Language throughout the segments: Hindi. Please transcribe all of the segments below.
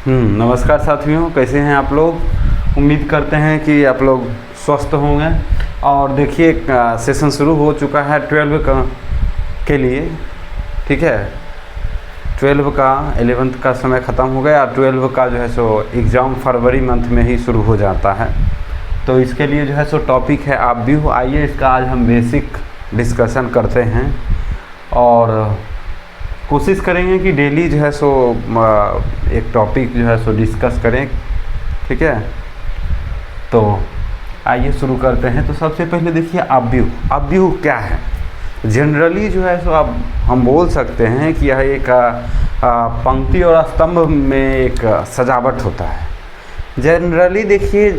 नमस्कार साथियों, कैसे हैं आप लोग। उम्मीद करते हैं कि आप लोग स्वस्थ होंगे। और देखिए सेशन शुरू हो चुका है 12 के लिए, ठीक है। 12 का 11th का समय ख़त्म हो गया। 12 का जो है सो एग्ज़ाम फरवरी मंथ में ही शुरू हो जाता है। तो इसके लिए जो है सो टॉपिक है आप भी हो। आइए इसका आज हम बेसिक डिस्कशन करते हैं और कोशिश करेंगे कि डेली जो है सो एक टॉपिक जो है सो डिस्कस करें, ठीक है। तो आइए शुरू करते हैं। तो सबसे पहले देखिए अवयव क्या है। जनरली जो है सो अब हम बोल सकते हैं कि यह एक पंक्ति और स्तंभ में एक सजावट होता है। जनरली देखिए,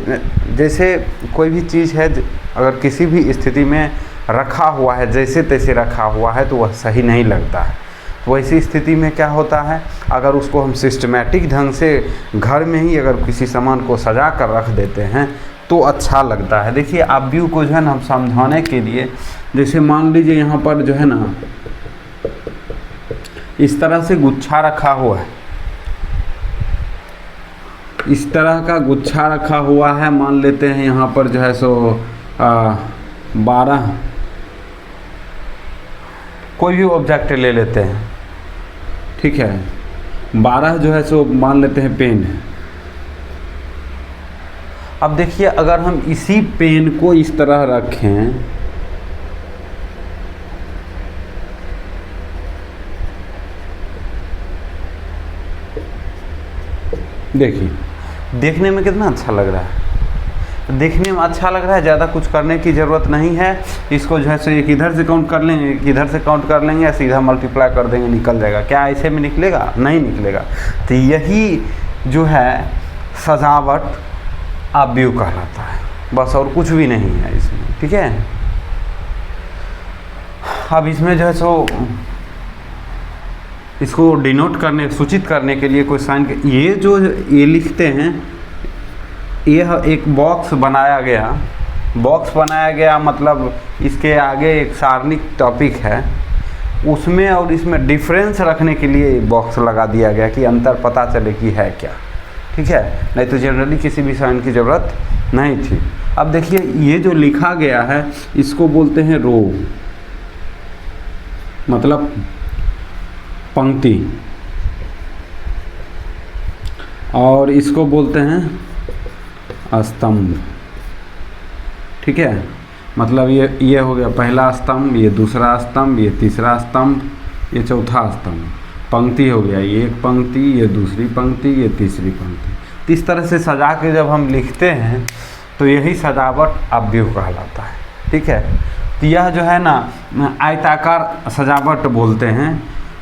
जैसे कोई भी चीज़ है अगर किसी भी स्थिति में रखा हुआ है, जैसे तैसे रखा हुआ है, तो वह सही नहीं लगता है। वैसी स्थिति में क्या होता है, अगर उसको हम सिस्टमैटिक ढंग से घर में ही अगर किसी सामान को सजा कर रख देते हैं तो अच्छा लगता है। देखिए अवयव को जो है ना हम समझाने के लिए, जैसे मान लीजिए यहाँ पर जो है ना इस तरह से गुच्छा रखा हुआ है, इस तरह का गुच्छा रखा हुआ है। मान लेते हैं यहाँ पर जो है सो 12 कोई भी ऑब्जेक्ट ले लेते हैं, ठीक है। 12 जो है सो मान लेते हैं पेन है। अब देखिए अगर हम इसी पेन को इस तरह रखें, देखिए देखने में कितना अच्छा लग रहा है। देखने में अच्छा लग रहा है, ज़्यादा कुछ करने की ज़रूरत नहीं है। इसको जो है सो एक इधर से काउंट कर लेंगे, एक इधर से काउंट कर लेंगे या सीधा मल्टीप्लाई कर देंगे, निकल जाएगा। क्या ऐसे में निकलेगा? नहीं निकलेगा। तो यही जो है सजावट अवयव कहलाता है, बस और कुछ भी नहीं है इसमें, ठीक है। अब इसमें जो है सो इसको डिनोट करने, सूचित करने के लिए कोई साइन, ये जो ये लिखते हैं, यह एक बॉक्स बनाया गया मतलब इसके आगे एक सारणिक टॉपिक है, उसमें और इसमें डिफरेंस रखने के लिए बॉक्स लगा दिया गया कि अंतर पता चले कि है क्या, ठीक है। नहीं तो जनरली किसी भी साइन की ज़रूरत नहीं थी। अब देखिए ये जो लिखा गया है इसको बोलते हैं रो, मतलब पंक्ति, और इसको बोलते हैं स्तंभ, ठीक है। मतलब ये हो गया पहला स्तंभ, ये दूसरा स्तंभ, ये तीसरा स्तंभ, ये चौथा स्तंभ। पंक्ति हो गया, ये एक पंक्ति, ये दूसरी पंक्ति, ये तीसरी पंक्ति। तो इस तरह से सजा के जब हम लिखते हैं तो यही सजावट अवयव कहलाता है, ठीक है। तो यह जो है ना आयताकार सजावट बोलते हैं।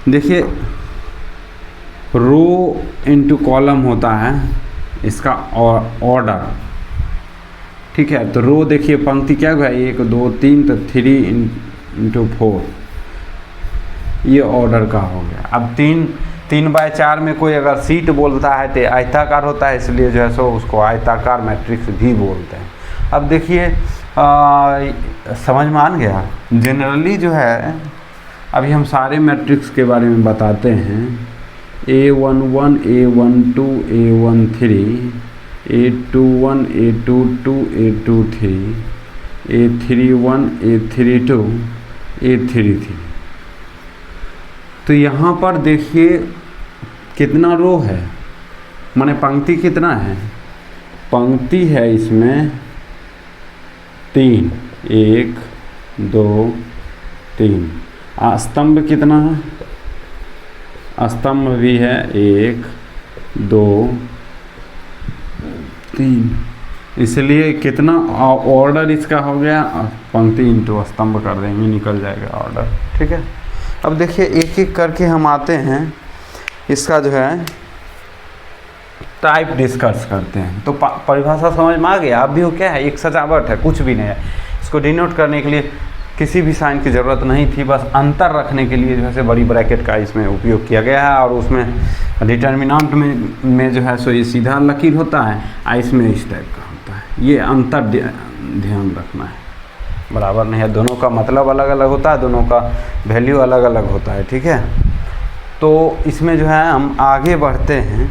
देखिए रो इनटू कॉलम होता है इसका ऑर्डर, ठीक है। तो रो देखिए पंक्ति क्या हुआ, 1 2 3, तो 3 इंटू 4, ये ऑर्डर का हो गया। अब 3/4 में कोई अगर सीट बोलता है तो आयताकार होता है, इसलिए जो है सो उसको आयताकार मैट्रिक्स भी बोलते हैं। अब देखिए समझ में आ गया। जनरली जो है अभी हम सारे मैट्रिक्स के बारे में बताते हैं। A11 A12 A13 A21 A22 A23 A31 A32 A33। तो यहाँ पर देखिए कितना रो है, माने पंक्ति कितना है। पंक्ति है इसमें 3, 1 2 3। स्तंभ कितना है, स्तंभ भी है 1 2 3, इसलिए कितना ऑर्डर इसका हो गया, पंक्ति इंटू स्तंभ कर देंगे, निकल जाएगा ऑर्डर, ठीक है। अब देखिए एक एक करके हम आते हैं, इसका जो है टाइप डिस्कस करते हैं। तो परिभाषा समझ में आ गया। अवयव क्या है, एक सजावट है, कुछ भी नहीं है। इसको डिनोट करने के लिए किसी भी साइन की ज़रूरत नहीं थी, बस अंतर रखने के लिए जो है बड़ी ब्रैकेट का इसमें उपयोग किया गया है। और उसमें डिटर्मिनेंट में जो है सो ये सीधा लकीर होता है, और इसमें इस टाइप का होता है। ये अंतर ध्यान रखना है, बराबर नहीं है। दोनों का मतलब अलग अलग होता है, दोनों का वैल्यू अलग अलग होता है, ठीक है। तो इसमें जो है हम आगे बढ़ते हैं।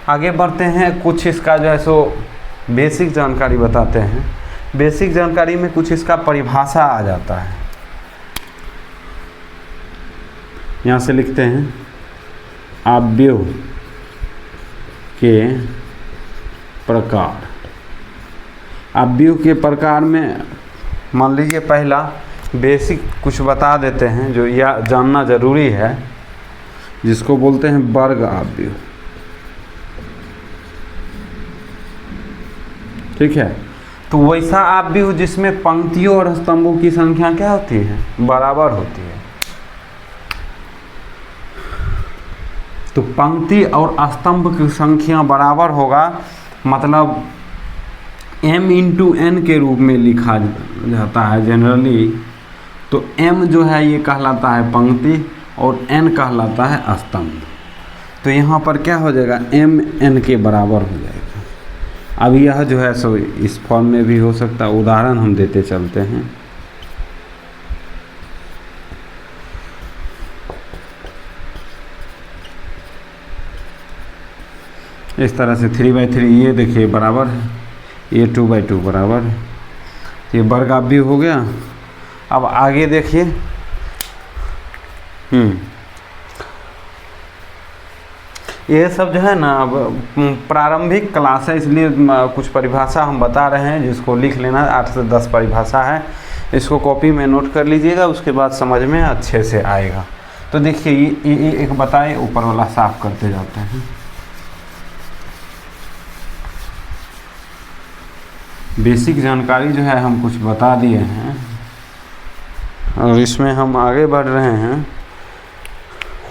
आगे बढ़ते हैं, कुछ इसका जो है सो बेसिक जानकारी बताते हैं। बेसिक जानकारी में कुछ इसका परिभाषा आ जाता है। यहाँ से लिखते हैं अवयव के प्रकार। अवयव के प्रकार में मान लीजिए पहला बेसिक कुछ बता देते हैं जो यह जानना जरूरी है, जिसको बोलते हैं वर्ग अवयव। ठीक है, तो वैसा अवयव जिसमें पंक्तियों और स्तंभों की संख्या क्या होती है, बराबर होती है। तो पंक्ति और स्तंभ की संख्या बराबर होगा, मतलब m इंटू एन के रूप में लिखा जाता है जनरली। तो m जो है ये कहलाता है पंक्ति और n कहलाता है स्तंभ। तो यहाँ पर क्या हो जाएगा, m n के बराबर हो जाएगा। अब यह जो है सो इस फॉर्म में भी हो सकता है, उदाहरण हम देते चलते हैं। इस तरह से 3/3 ये देखिए बराबर है, ये 2/2 बराबर है। ये वर्ग अवयव हो गया। अब आगे देखिए, ये सब जो है ना अब प्रारंभिक क्लास है, इसलिए कुछ परिभाषा हम बता रहे हैं जिसको लिख लेना। 8 से 10 परिभाषा है, इसको कॉपी में नोट कर लीजिएगा, उसके बाद समझ में अच्छे से आएगा। तो देखिए ये एक बताए, ऊपर वाला साफ करते जाते हैं। बेसिक जानकारी जो है हम कुछ बता दिए हैं और इसमें हम आगे बढ़ रहे हैं।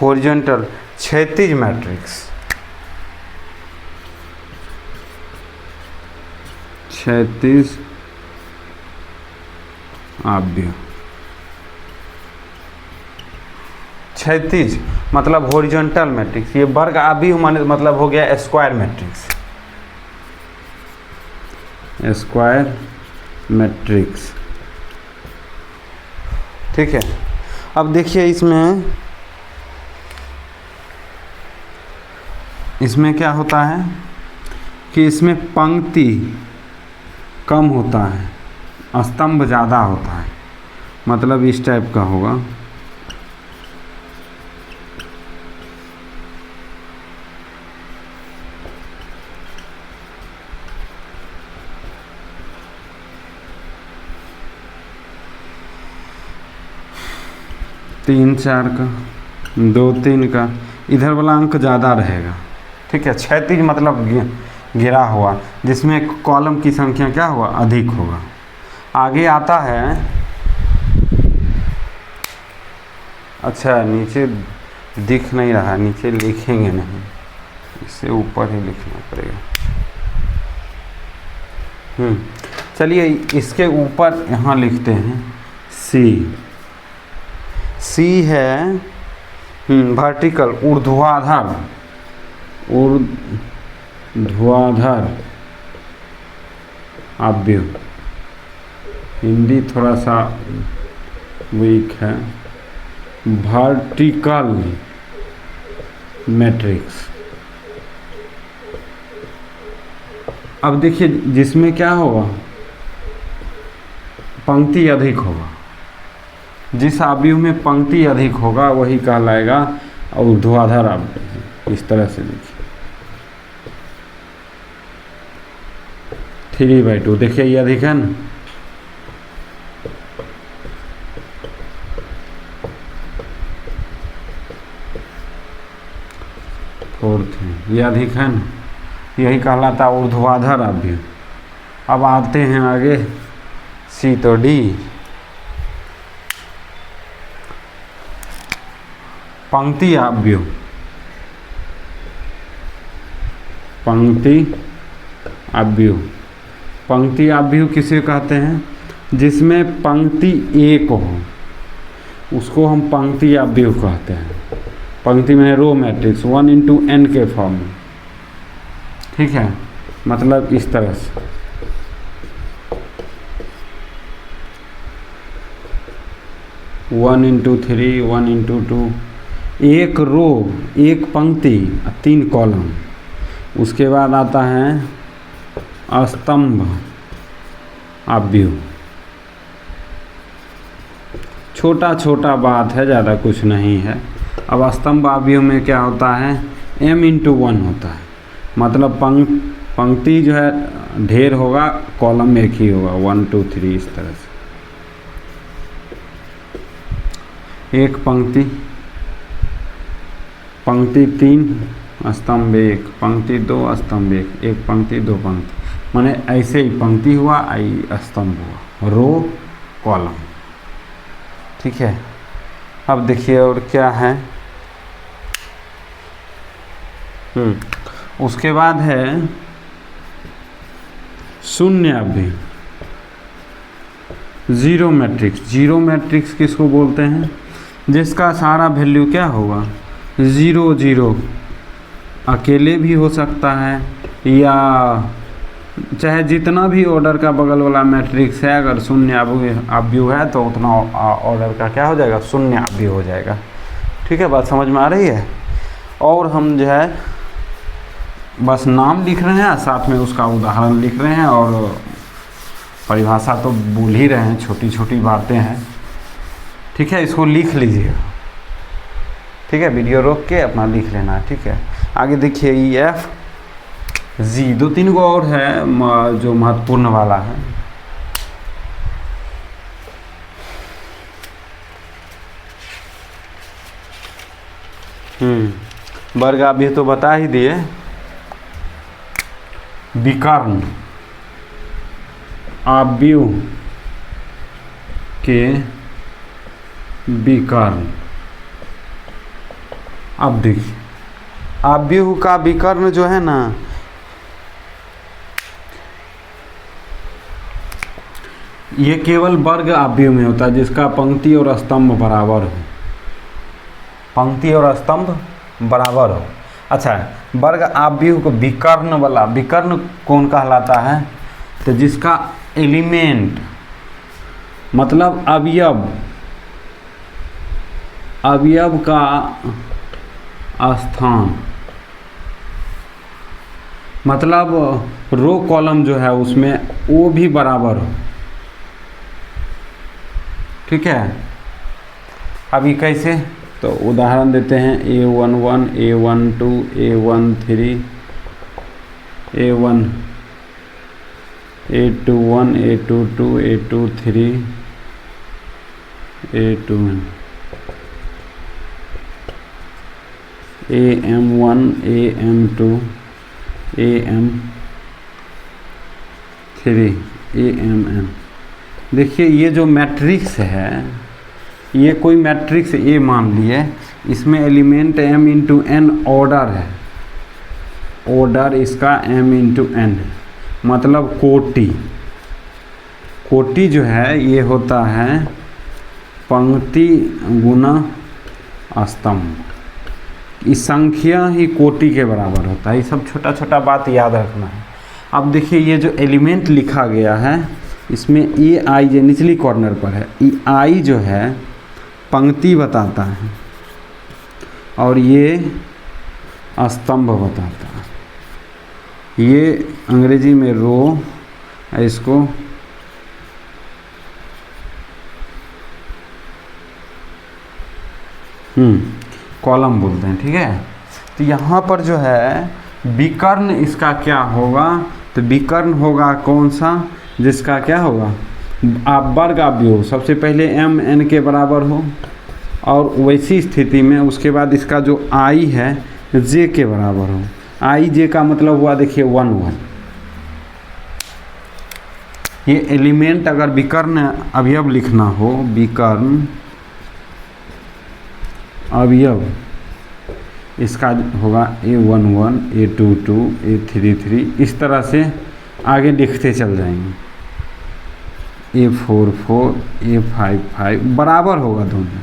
हॉरिजॉन्टल क्षैतिज मैट्रिक्स, क्षैतिज अवयव। क्षैतिज मतलब हॉरिजॉन्टल मैट्रिक्स। ये वर्ग अवयव मतलब हो गया स्क्वायर मैट्रिक्स, स्क्वायर मैट्रिक्स। ठीक है, अब देखिए इसमें क्या होता है कि इसमें पंक्ति कम होता है, स्तंभ ज़्यादा होता है, मतलब इस टाइप का होगा। तीन चार का, 2 3 का, इधर वाला अंक ज़्यादा रहेगा। ठीक है, क्षैतिज मतलब गिरा हुआ, जिसमें कॉलम की संख्या क्या होगा, अधिक होगा। आगे आता है, अच्छा नीचे दिख नहीं रहा, नीचे लिखेंगे नहीं, इससे ऊपर ही लिखना पड़ेगा। चलिए इसके ऊपर यहाँ लिखते हैं सी है वर्टिकल, ऊर्ध्वाधर अवयव। हिंदी थोड़ा सा वीक है। Vertical matrix. अब देखिए जिसमें क्या होगा, पंक्ति अधिक होगा। जिस अवयव में पंक्ति अधिक होगा वही कहलाएगा ऊर्ध्वाधर अवयव। इस तरह से देखिए 3/2, देखिए ये अधिक है ना। फोर्थ ये अधिक है ना, यही कहलाता ऊर्ध्वाधर अवयव। अब आते हैं आगे सी तो डी, पंक्ति अवयव। पंक्ति अवयव, पंक्ति अवयव किसे कहते हैं, जिसमें पंक्ति एक हो उसको हम पंक्ति अवयव कहते हैं। पंक्ति में रो मैट्रिक्स 1/n के फॉर्म में। ठीक है, मतलब इस तरह से। वन इंटू 3, 1/2, एक रो, एक पंक्ति, 3 कॉलम। उसके बाद आता है स्तंभ आव्यूह। छोटा छोटा बात है, ज़्यादा कुछ नहीं है। अब स्तंभ आव्यूह में क्या होता है, m×1 होता है, मतलब पंक्ति जो है ढेर होगा, कॉलम एक ही होगा, 1 2 3 इस तरह से। एक पंक्ति 3 स्तंभ 1, पंक्ति 2 स्तंभ 1, एक पंक्ति 2 पंक्ति, माने ऐसे ही पंक्ति हुआ, स्तंभ हुआ, रो कॉलम। ठीक है। अब देखिए और क्या है, उसके बाद है शून्य आव्यूह, जीरो मैट्रिक्स। जीरो मैट्रिक्स किसको बोलते हैं, जिसका सारा वैल्यू क्या होगा, 0 0, अकेले भी हो सकता है, या चाहे जितना भी ऑर्डर का बगल वाला मैट्रिक्स है, अगर शून्य आव्यूह है तो उतना ऑर्डर का क्या हो जाएगा, शून्य आव्यूह हो जाएगा। ठीक है, बात समझ में आ रही है। और हम जो है बस नाम लिख रहे हैं, साथ में उसका उदाहरण लिख रहे हैं, और परिभाषा तो भूल ही रहे हैं, छोटी छोटी बातें हैं। ठीक है, इसको लिख लीजिएगा। ठीक है, वीडियो रोक के अपना लिख लेना है। ठीक है, आगे देखिए EF G, 2-3 गो और है जो महत्वपूर्ण वाला है। वर्ग आव्यूह तो बता ही दिए। विकर्ण आव्यूह के विकर्ण। अब देखिए आव्यूह का विकर्ण जो है ना, ये केवल वर्ग आव्यूह में होता है, जिसका पंक्ति और स्तंभ बराबर हो। पंक्ति और स्तंभ बराबर हो। अच्छा, वर्ग आव्यूह को विकर्ण वाला, विकर्ण कौन कहलाता है, तो जिसका एलिमेंट मतलब अवयव का स्थान, मतलब रो कॉलम जो है उसमें वो भी बराबर हो। ठीक है, अभी कैसे, तो उदाहरण देते हैं A11 A12 A13 A1 A21 A22 A23 A2 AM1 AM2 AM3 AMN। देखिए ये जो मैट्रिक्स है, ये कोई मैट्रिक्स A मान लिए, इसमें एलिमेंट m×n ऑर्डर है, ऑर्डर इसका m×n है, मतलब कोटि। कोटि जो है ये होता है पंक्ति गुना स्तंभ, इस संख्या ही कोटि के बराबर होता है। ये सब छोटा छोटा बात याद रखना है। अब देखिए ये जो एलिमेंट लिखा गया है, इसमें AI जो निचली कॉर्नर पर है, I जो है पंक्ति बताता है, और ये स्तंभ बताता है। ये अंग्रेजी में रो, इसको कॉलम बोलते हैं। ठीक है, तो यहाँ पर जो है विकर्ण इसका क्या होगा, तो विकर्ण होगा कौन सा, जिसका क्या होगा, आप वर्ग आव्यूह सबसे पहले m/n के बराबर हो, और वैसी स्थिति में उसके बाद इसका जो I है j के बराबर हो। I j का मतलब हुआ देखिए 1 1। ये एलिमेंट अगर विकर्ण अवयव लिखना हो, विकर्ण अवयव, इसका होगा A11 A22 A33, इस तरह से आगे लिखते चल जाएंगे। A44 A55 बराबर होगा दोनों।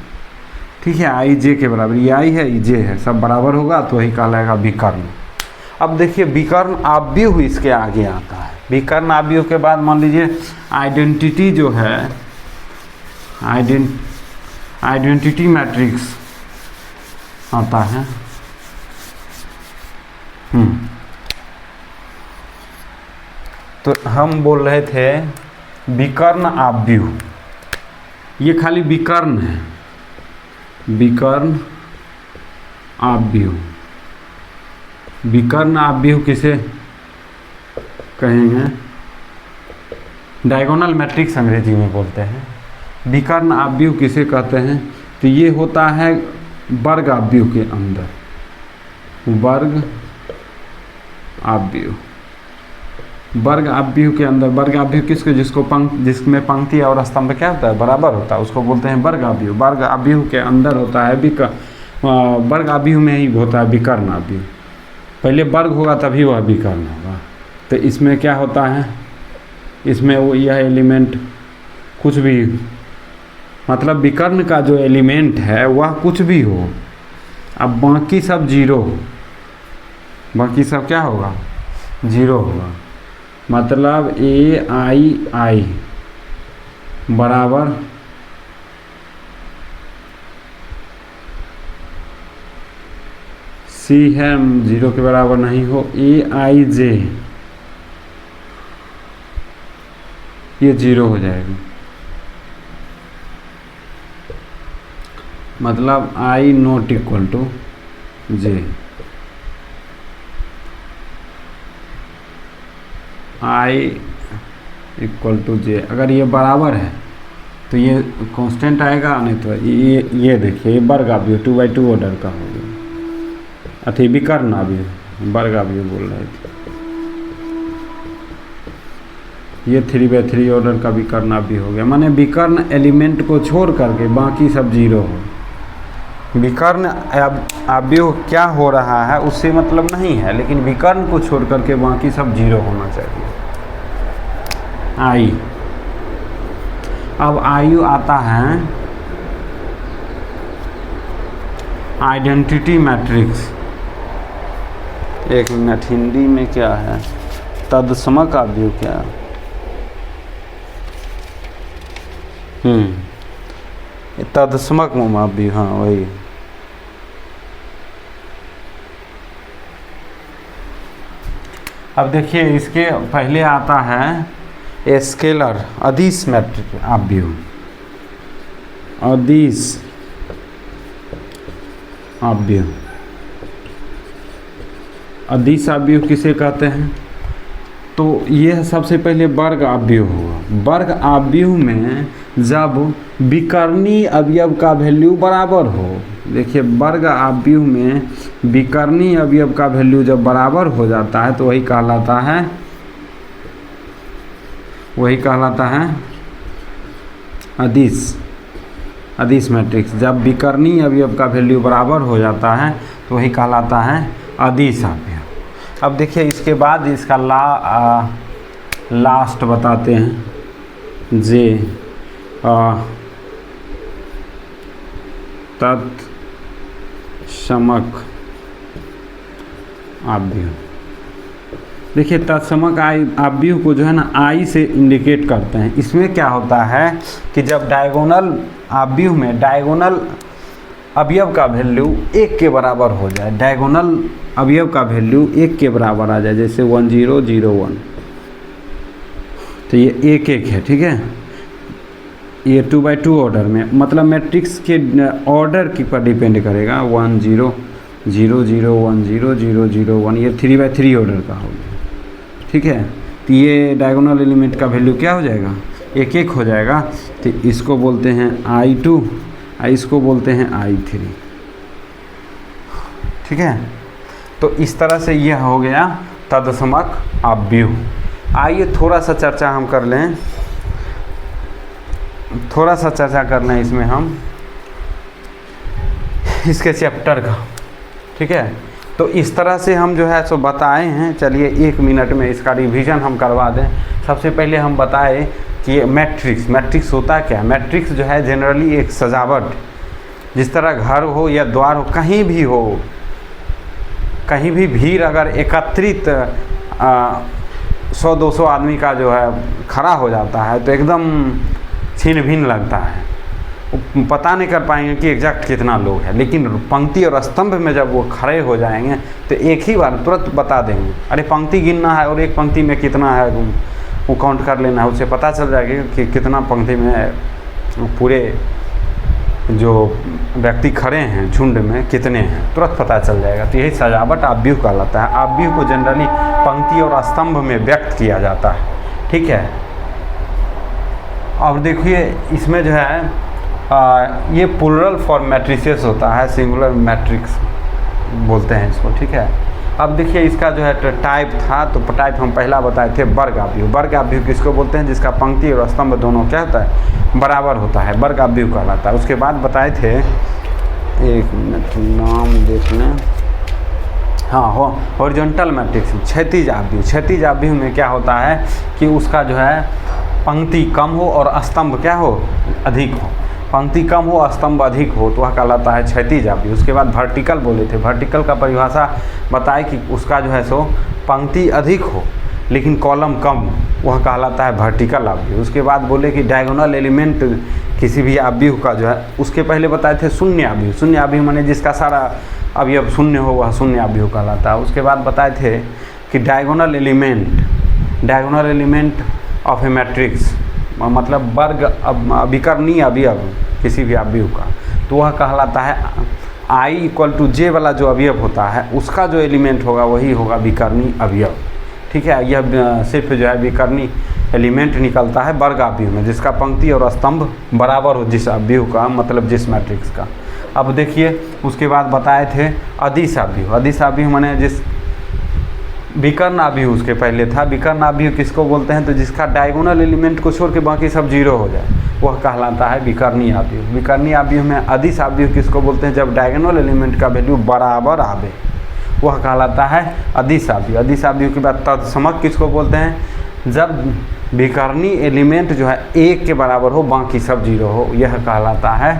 ठीक है, I j के बराबर, ये I है ये j है, सब बराबर होगा तो वही कहलाएगा विकर्ण। अब देखिए विकर्ण आव्यूह इसके आगे आता है। विकर्ण आव्यूह के बाद मान लीजिए आइडेंटिटी जो है, आइडेंटिटी मैट्रिक्स आता है। तो हम बोल रहे थे विकर्ण आव्यूह, ये खाली विकर्ण है, विकर्ण आव्यूह। विकर्ण आव्यूह किसे कहेंगे? डायगोनल मैट्रिक्स अंग्रेजी में बोलते हैं। विकर्ण आव्यूह किसे कहते हैं? तो ये होता है वर्ग आव्यूह के अंदर, वर्ग आव्यूह। वर्ग आव्यूह के अंदर, वर्ग आव्यूह किसको, जिसमें पंक्ति और स्तंभ क्या होता है, बराबर होता है, उसको बोलते हैं वर्ग आव्यूह। वर्ग आव्यूह के अंदर होता है वर्ग आव्यूह में ही होता है विकर्ण आव्यूह। पहले वर्ग होगा तभी वह विकर्ण होगा। तो इसमें क्या होता है, इसमें वो यह एलिमेंट कुछ भी, मतलब विकर्ण का जो एलिमेंट है वह कुछ भी हो, अब बाकी सब जीरो, बाकी सब क्या होगा, जीरो होगा। मतलब ai बराबर सी है, जीरो के बराबर नहीं हो, aij ये जीरो हो जाएगा। मतलब i not equal to j, i equal to j। अगर ये बराबर है तो ये कांस्टेंट आएगा, नहीं तो ये देखिए, ये वर्ग आव्यूह 2/2 ऑर्डर का हो गया। अथी विकर्ण आव्यूह, वर्ग आव्यूह बोल रहे थे, ये 3/3 ऑर्डर का विकर्ण आव्यूह हो गया। माने विकर्ण एलिमेंट को छोड़ करके बाकी सब जीरो हो। विकर्ण आव्यूह क्या हो रहा है उससे मतलब नहीं है, लेकिन विकर्ण को छोड़ करके बाकी सब जीरो होना चाहिए। आई, अब आयु आता है आइडेंटिटी मैट्रिक्स। एक मिनट, हिंदी में क्या है, तत्समक आव्यूह क्या? तत्समक आव्यूह, हाँ वही। अब देखिए इसके पहले आता है स्केलर अदिश मैट्रिक्स आव्यूह। अदिश आव्यूह, अदिश आव्यूह किसे कहते हैं? तो यह सबसे पहले वर्ग आव्यूह होगा। वर्ग आव्यूह में जब विकर्णी अवयव का वैल्यू बराबर हो, देखिए वर्ग आव्यूह में विकर्णी अवयव का वैल्यू जब बराबर हो जाता है तो वही कहलाता है अदिश मैट्रिक्स। जब विकर्णी अवयव का वैल्यू बराबर हो जाता है तो वही कहलाता है अदिश आव्यूह। अब देखिए इसके बाद इसका लास्ट बताते हैं, जे तत्समक आव्यूह। देखिए तत्समक आव्यूह को जो है ना आई से इंडिकेट करते हैं। इसमें क्या होता है कि जब डायगोनल आव्यूह में डायगोनल अवयव का वैल्यू 1 के बराबर हो जाए, डायगोनल अवयव का वैल्यू 1 के बराबर आ जाए, जैसे 1 0 0 1, तो ये 1 1 है, ठीक है। ये 2/2 ऑर्डर में, मतलब मैट्रिक्स के ऑर्डर के पर डिपेंड करेगा। 1 0 0 0 1 0 0 0 1, ये 3/3 ऑर्डर का हो गया, ठीक है। तो ये डायगोनल एलिमेंट का वैल्यू क्या हो जाएगा, 1 1 हो जाएगा। तो इसको बोलते हैं I2, इसको बोलते हैं I3, ठीक है। तो इस तरह से यह हो गया तत्समक आव्यूह। आइए थोड़ा सा चर्चा हम कर लें, इसमें हम इसके चैप्टर का, ठीक है। तो इस तरह से हम जो है सो बताए हैं। चलिए 1 मिनट में इसका रिवीजन हम करवा दें। सबसे पहले हम बताए कि मैट्रिक्स होता क्या है। मैट्रिक्स जो है जनरली एक सजावट, जिस तरह घर हो या द्वार हो, कहीं भी हो, कहीं भी भीड़ अगर एकत्रित 100-200 आदमी का जो है खड़ा हो जाता है तो एकदम छिन भिन लगता है। पता नहीं कर पाएंगे कि एग्जैक्ट कितना लोग हैं, लेकिन पंक्ति और स्तंभ में जब वो खड़े हो जाएंगे तो एक ही बार तुरंत बता देंगे। अरे पंक्ति गिनना है और एक पंक्ति में कितना है वो काउंट कर लेना है, उससे पता चल जाएगा कि कितना पंक्ति में पूरे जो व्यक्ति खड़े हैं झुंड में कितने हैं, तुरंत पता चल जाएगा। तो यही सजावट आव्यूह कहलाता है। आव्यूह को जनरली पंक्ति और स्तंभ में व्यक्त किया जाता है, ठीक है। अब देखिए इसमें जो है ये प्लूरल फॉर्म मैट्रिसेस होता है, सिंगुलर मैट्रिक्स बोलते हैं इसको, ठीक है। अब देखिए इसका जो है टाइप था, तो टाइप हम पहला बताए थे वर्ग आव्यूह। वर्ग आव्यूह किसको बोलते हैं? जिसका पंक्ति और स्तंभ दोनों क्या होता है? बराबर होता है, वर्ग आव्यूह कहलाता है। उसके बाद बताए थे, एक मिनट नाम देख लें, हाँ हो हॉरिजॉन्टल मैट्रिक्स, क्षैतिज आव्यूह। क्षैतिज आव्यूह में क्या होता है कि उसका जो है पंक्ति कम हो और स्तंभ क्या हो? अधिक हो। पंक्ति कम हो स्तंभ अधिक हो तो वह कहलाता है क्षैतिज आव्यूह। उसके बाद वर्टिकल बोले थे, वर्टिकल का परिभाषा बताए कि उसका जो है सो पंक्ति अधिक हो लेकिन कॉलम कम, वह कहलाता है वर्टिकल आव्यूह। उसके बाद बोले कि डायगोनल एलिमेंट किसी भी आव्यूह का जो है, उसके पहले बताए थे शून्य आव्यूह। शून्य आव्यूह माने जिसका सारा अवयव शून्य हो वह शून्य आव्यूह कहलाता है। उसके बाद बताए थे कि diagonal element of A matrix, मतलब वर्ग विकर्णीय अवयव किसी भी आव्यूह का, तो वह कहलाता है I = J वाला जो अवयव होता है उसका जो एलिमेंट होगा वही होगा विकर्णी अवयव, ठीक है। यह सिर्फ जो है विकर्णी एलिमेंट निकलता है वर्ग आव्यूह में, जिसका पंक्ति और स्तंभ बराबर हो जिस आव्यूह का, मतलब जिस मैट्रिक्स का। अब देखिए उसके बाद बताए थे अदिश आव्यूह। अदिश आव्यूह माने जिस विकर्ण आव्यूह उसके पहले था। विकर्ण आव्यूह किसको बोलते हैं? तो जिसका डायगोनल एलिमेंट को छोड़ के बाकी सब जीरो हो जाए वह कहलाता है विकर्णी आव्यूह। विकर्णी आव्यूह में अदिश आव्यूह किसको बोलते हैं? जब डायगोनल एलिमेंट का वैल्यू बराबर आवे वह कहलाता है अदिश आव्यूह। अदिश आव्यूह के बाद तत्समक किसको बोलते हैं? जब विकर्णी एलिमेंट जो है एक के बराबर हो बाकी सब जीरो हो, यह कहलाता है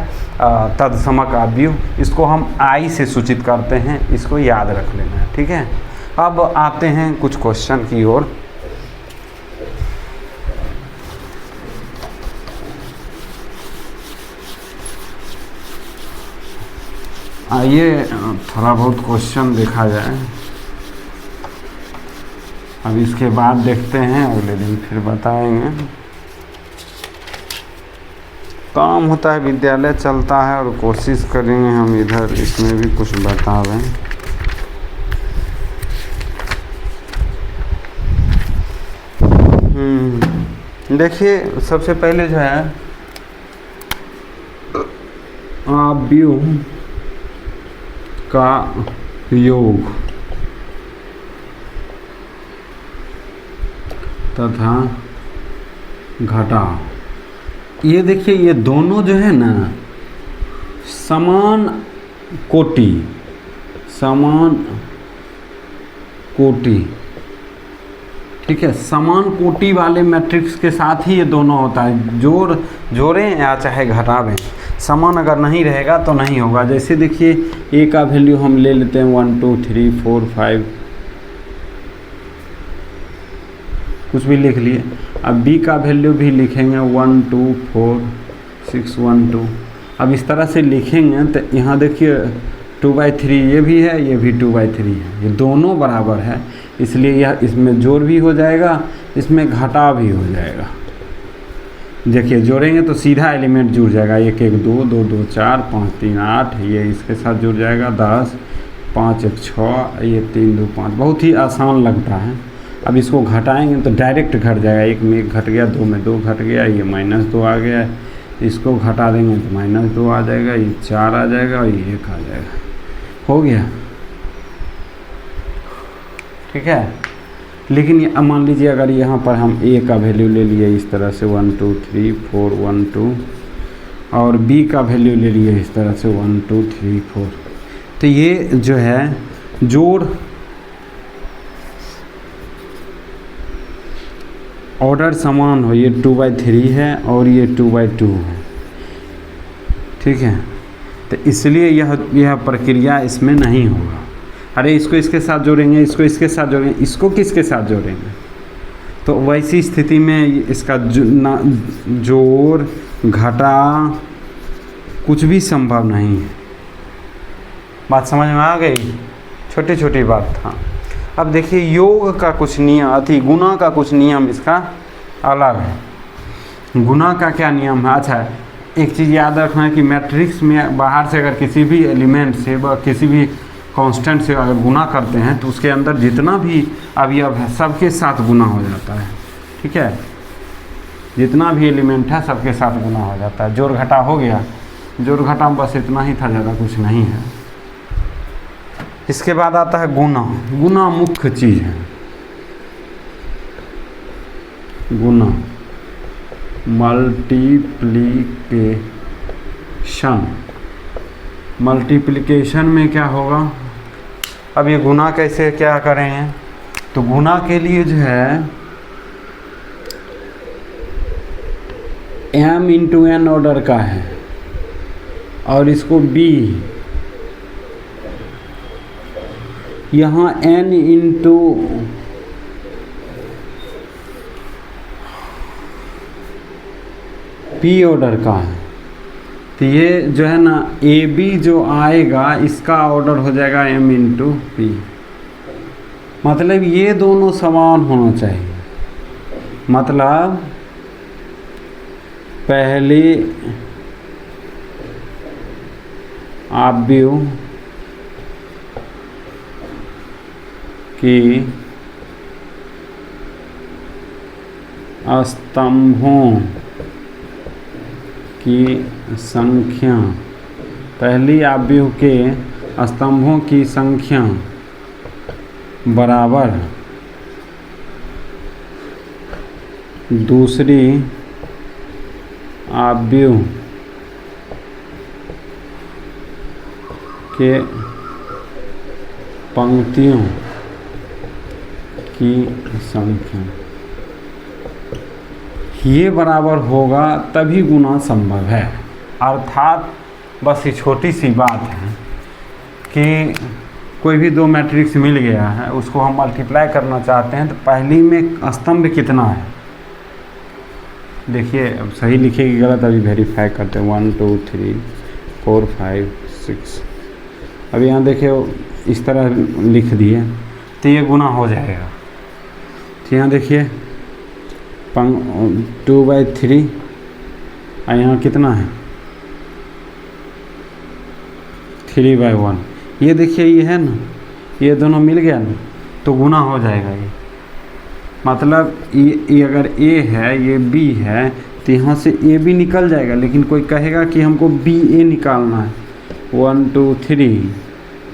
तत्समक आव्यूह। इसको हम I से सूचित करते हैं, इसको याद रख लेना है, ठीक है। अब आते हैं कुछ क्वेश्चन की ओर। आइए थोड़ा बहुत क्वेश्चन देखा जाए। अब इसके बाद देखते हैं, अगले दिन फिर बताएंगे। काम होता है, विद्यालय चलता है और कोशिश करेंगे हम इधर इसमें भी कुछ बता दें। देखिए सबसे पहले जो है आव्यूह का योग तथा घटाव। ये देखिए ये दोनों जो है ना समान कोटि, ठीक है। समान कोटि वाले मैट्रिक्स के साथ ही ये दोनों होता है, जोड़ें या चाहे घटावें, समान अगर नहीं रहेगा तो नहीं होगा। जैसे देखिए ए का वैल्यू हम ले लेते हैं 1 2 3 4 5, कुछ भी लिख लिए। अब बी का वैल्यू भी लिखेंगे 1 2 4 6 1 2। अब इस तरह से लिखेंगे तो यहाँ देखिए 2/3 ये भी है, ये भी 2/3 है, ये दोनों बराबर है, इसलिए यह इसमें जोड़ भी हो जाएगा, इसमें घटाव भी हो जाएगा। देखिए जोड़ेंगे तो सीधा एलिमेंट जुड़ जाएगा, 1 1 2 2 2 4 5 3 8, ये इसके साथ जुड़ जाएगा 10 5 1 6, ये 3 2 5। बहुत ही आसान लगता है। अब इसको घटाएंगे तो डायरेक्ट घट जाएगा, 1 में 1 घट गया, 2 में 2 घट गया, ये -2 आ गया। इसको घटा देंगे तो -2 आ जाएगा, ये 4 आ जाएगा और ये 1 आ जाएगा, हो गया, ठीक है। लेकिन ये मान लीजिए अगर यहाँ पर हम ए का वैल्यू ले लिए इस तरह से 1 2 3 4 1 2 और बी का वैल्यू ले लिए इस तरह से 1 2 3 4, तो ये जो है जोड़ ऑर्डर समान हो, ये 2/3 है और ये 2/2 है, ठीक है। तो इसलिए यह प्रक्रिया इसमें नहीं होगा। अरे इसको इसके साथ जोड़ेंगे, इसको इसके साथ जोड़ेंगे, इसको किसके साथ जोड़ेंगे, तो वैसी स्थिति में इसका जोड़ घटा कुछ भी संभव नहीं है। समझ में आ गई? छोटी छोटी बात था। अब देखिए योग का कुछ नियम गुना का कुछ नियम इसका अलग है। गुना का क्या नियम है? अच्छा, एक चीज़ याद रखना है कि मैट्रिक्स में बाहर से अगर किसी भी एलिमेंट से व किसी भी कांस्टेंट से अगर गुना करते हैं तो उसके अंदर जितना भी अवयव है सबके साथ गुना हो जाता है। ठीक है, जितना भी एलिमेंट है सबके साथ गुना हो जाता है। जोड़ घटा हो गया, जोड़ घटा बस इतना ही था, ज़्यादा कुछ नहीं है। इसके बाद आता है गुना। गुना मुख्य चीज़ है। गुना मल्टीप्लिकेशन में क्या होगा? अब ये गुना कैसे क्या करें? तो गुना के लिए जो है m इंटू एन ऑर्डर का है और इसको b, यहाँ n इंटू p ऑर्डर का है। तो ये जो है ना ए बी जो आएगा इसका ऑर्डर हो जाएगा m इंटू पी। मतलब ये दोनों समान होना चाहिए। मतलब पहले आव्यूह की स्तंभों की संख्या, पहली आव्यूह के स्तंभों की संख्या बराबर दूसरी आव्यूह के पंक्तियों की संख्या, ये बराबर होगा तभी गुना संभव है। अर्थात बस ये छोटी सी बात है कि कोई भी दो मैट्रिक्स मिल गया है, उसको हम मल्टीप्लाई करना चाहते हैं तो पहली में स्तंभ कितना है? देखिए अब सही लिखेगी गलत अभी वेरीफाई करते हैं। 1 2 3 4 5 6। अभी यहाँ देखिए इस तरह लिख दिए तो ये गुना हो जाएगा। तो यहाँ देखिए 2/3 और यहाँ कितना है 3/1। ये देखिए ये है ना, ये दोनों मिल गया ना तो गुना हो जाएगा ये। मतलब ये अगर a है ये b है तो यहाँ से a भी निकल जाएगा, लेकिन कोई कहेगा कि हमको b a निकालना है 1 2 3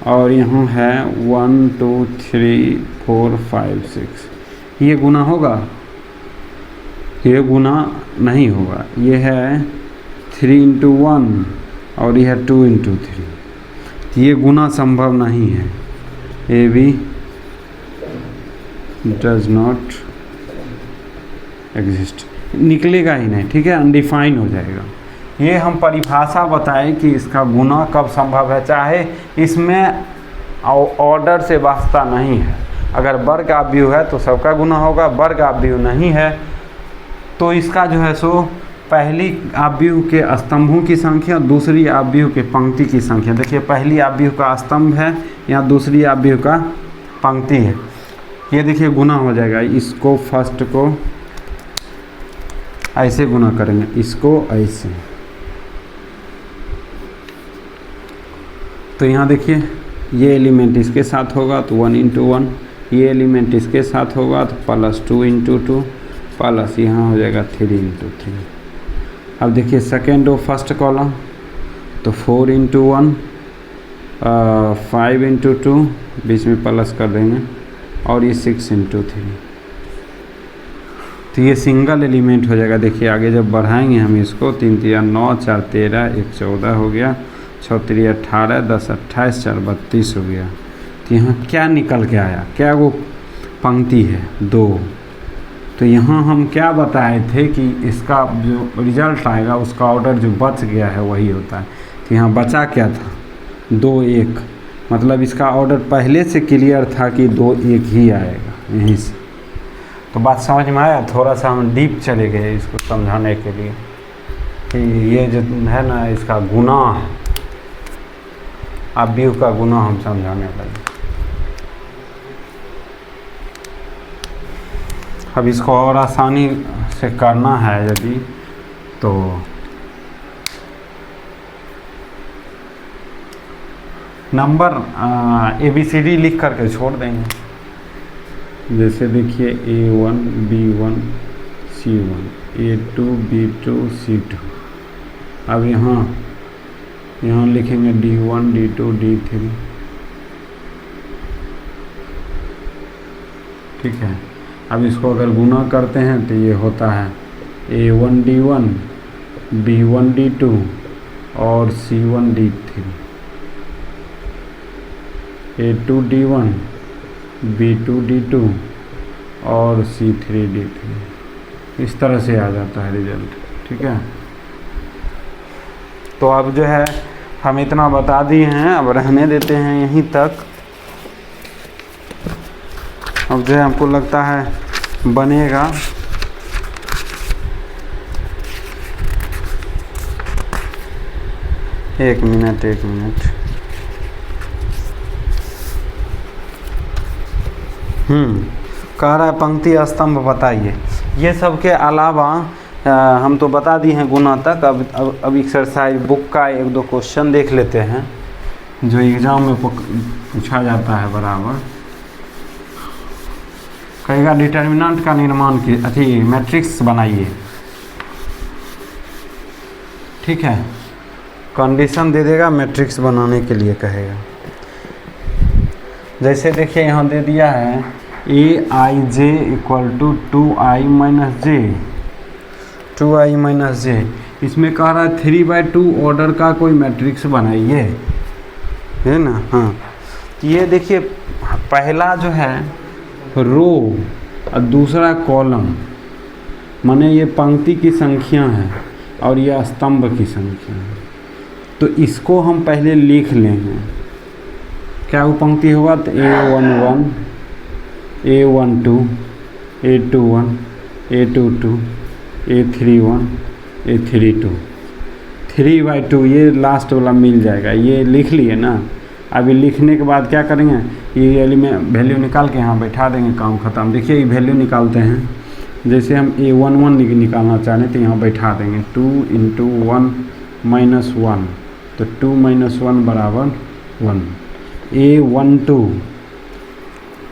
और यहाँ है 1 2 3 4 5 6। ये गुना होगा? ये गुना नहीं होगा। ये है 3 इंटू 1 और यह है 2 इंटू 3। ये गुना संभव नहीं है। A B does not exist, निकलेगा ही नहीं। ठीक है, अनडिफाइन हो जाएगा। ये हम परिभाषा बताएं कि इसका गुना कब संभव है, चाहे इसमें ऑर्डर से वास्ता नहीं है। अगर वर्ग आव्यूह है तो सबका गुना होगा, वर्ग आव्यूह नहीं है तो इसका जो है सो पहली आव्यूह के स्तंभों की संख्या, दूसरी आव्यूह के पंक्ति की संख्या। देखिए पहली आव्यूह का स्तंभ है, यहाँ दूसरी आव्यूह का पंक्ति है। ये देखिए गुना हो जाएगा। इसको फर्स्ट को ऐसे गुना करेंगे, इसको ऐसे। तो यहाँ देखिए ये एलिमेंट इसके साथ होगा तो 1 इंटू 1, ये एलिमेंट इसके साथ होगा तो +2 इंटू 2 प्लस यहाँ हो जाएगा 3 इंटू 3। अब देखिए सेकेंड रो फर्स्ट कॉलम तो 4 इंटू 1 5 इंटू 2 बीच में प्लस कर देंगे और ये 6 इंटू 3। तो ये सिंगल एलिमेंट हो जाएगा। देखिए आगे जब बढ़ाएंगे हम इसको 3 3 9 4 13 1 14 हो गया, 6 3 18 10 28 4 32 हो गया। तो यहाँ क्या निकल के आया? क्या वो पंक्ति है? 2। तो यहाँ हम क्या बताए थे कि इसका जो रिजल्ट आएगा उसका ऑर्डर जो बच गया है वही होता है। तो यहाँ बचा क्या था? 2 1। मतलब इसका ऑर्डर पहले से क्लियर था कि 2 1 ही आएगा यहीं से। तो बात समझ में आया? थोड़ा सा हम डीप चले गए इसको समझाने के लिए। कि ये जो है ना इसका गुना है, अवयव का गुना हम समझाने लगे। अब इसको और आसानी से करना है यदि तो नंबर ABCD लिख करके छोड़ देंगे। जैसे देखिए A1 B1 C1 A2 B2 C2। अब यहाँ लिखेंगे D1 D2 D3। ठीक है। अब इसको अगर गुना करते हैं तो ये होता है A1 D1 B1 D2 और C1 D3। A2 D1 B2 D2 और C3 D3। इस तरह से आ जाता है रिजल्ट। ठीक है। तो अब जो है हम इतना बता दिए हैं, अब रहने देते हैं यहीं तक। अब जो है हमको लगता है बनेगा। एक मिनट कह रहा है पंक्ति स्तंभ बताइए। ये सब के अलावा हम तो बता दिए हैं गुना तक। अब एक्सरसाइज बुक का एक दो क्वेश्चन देख लेते हैं जो एग्ज़ाम में पूछा जाता है बराबर। कहेगा डिटर्मिनेंट का निर्माण की मैट्रिक्स बनाइए। ठीक है। कंडीशन दे देगा मैट्रिक्स बनाने के लिए कहेगा। जैसे देखिए यहाँ दे दिया है AIJ equal to 2I minus J, 2I minus J. इसमें कह रहा है 3/2 ऑर्डर का कोई मैट्रिक्स बनाइए, है ना। हाँ, ये देखिए पहला जो है रो और दूसरा कॉलम, माने ये पंक्ति की संख्या है और यह स्तंभ की संख्या है। तो इसको हम पहले लिख लेंगे। क्या वो पंक्ति होगा तो A11 A12 A21 A22 A31 A32 3/2 ये लास्ट वाला मिल जाएगा। ये लिख लिए ना। अभी लिखने के बाद क्या करेंगे, ये एलिमेंट वैल्यू निकाल के यहाँ बैठा देंगे, काम ख़त्म। देखिए ये वैल्यू निकालते हैं। जैसे हम A11 निकालना चाहें तो यहाँ बैठा देंगे 2 × 1 - 1, तो 2 - 1 बराबर 1। A12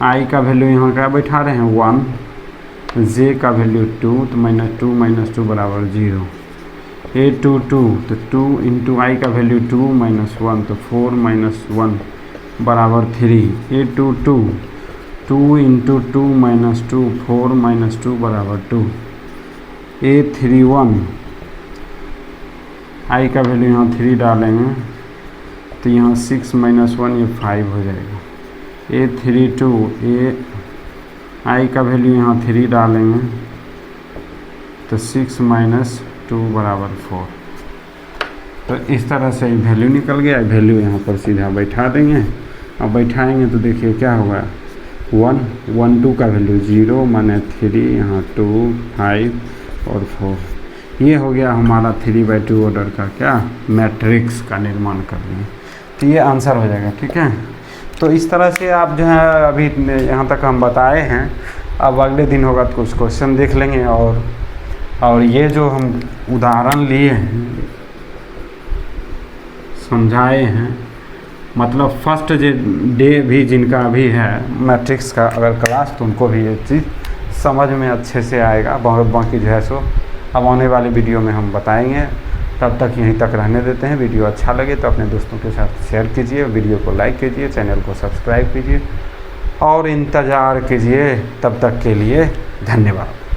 I का वैल्यू यहाँ क्या बैठा रहे हैं 1, J का वैल्यू 2, तो -2 - 2 बराबर 0। A22 तो 2 × I का वैल्यू 2 - 1, तो 4 - 1 बराबर 3। A22 2 × 2 - 2 4 - 2 बराबर 2। A31 I का वैल्यू यहाँ 3 डालेंगे तो यहाँ 6 - 1 ये 5 हो जाएगा। A32 I का वैल्यू यहाँ 3 डालेंगे तो 6 - 2 बराबर 4। तो इस तरह से वैल्यू निकल गया। वैल्यू यहाँ पर सीधा बैठा देंगे। अब बैठाएंगे तो देखिए क्या होगा 1 1 2 का वैल्यू 0 माने 3, यहाँ 2 5 और 4। ये हो गया हमारा 3/2 ऑर्डर का क्या मैट्रिक्स का निर्माण करना। तो ये आंसर हो जाएगा। ठीक है। तो इस तरह से आप जो है अभी यहाँ तक हम बताए हैं। अब अगले दिन होगा तो कुछ क्वेश्चन देख लेंगे। और ये जो हम उदाहरण लिए हैं, समझाए हैं, मतलब फर्स्ट डे भी जिनका भी है मैट्रिक्स का अगर क्लास, तो उनको भी ये चीज़ समझ में अच्छे से आएगा। बाकी जो है सो अब आने वाले वीडियो में हम बताएंगे। तब तक यहीं तक रहने देते हैं। वीडियो अच्छा लगे तो अपने दोस्तों के साथ शेयर कीजिए, वीडियो को लाइक कीजिए, चैनल को सब्सक्राइब कीजिए और इंतज़ार कीजिए। तब तक के लिए धन्यवाद।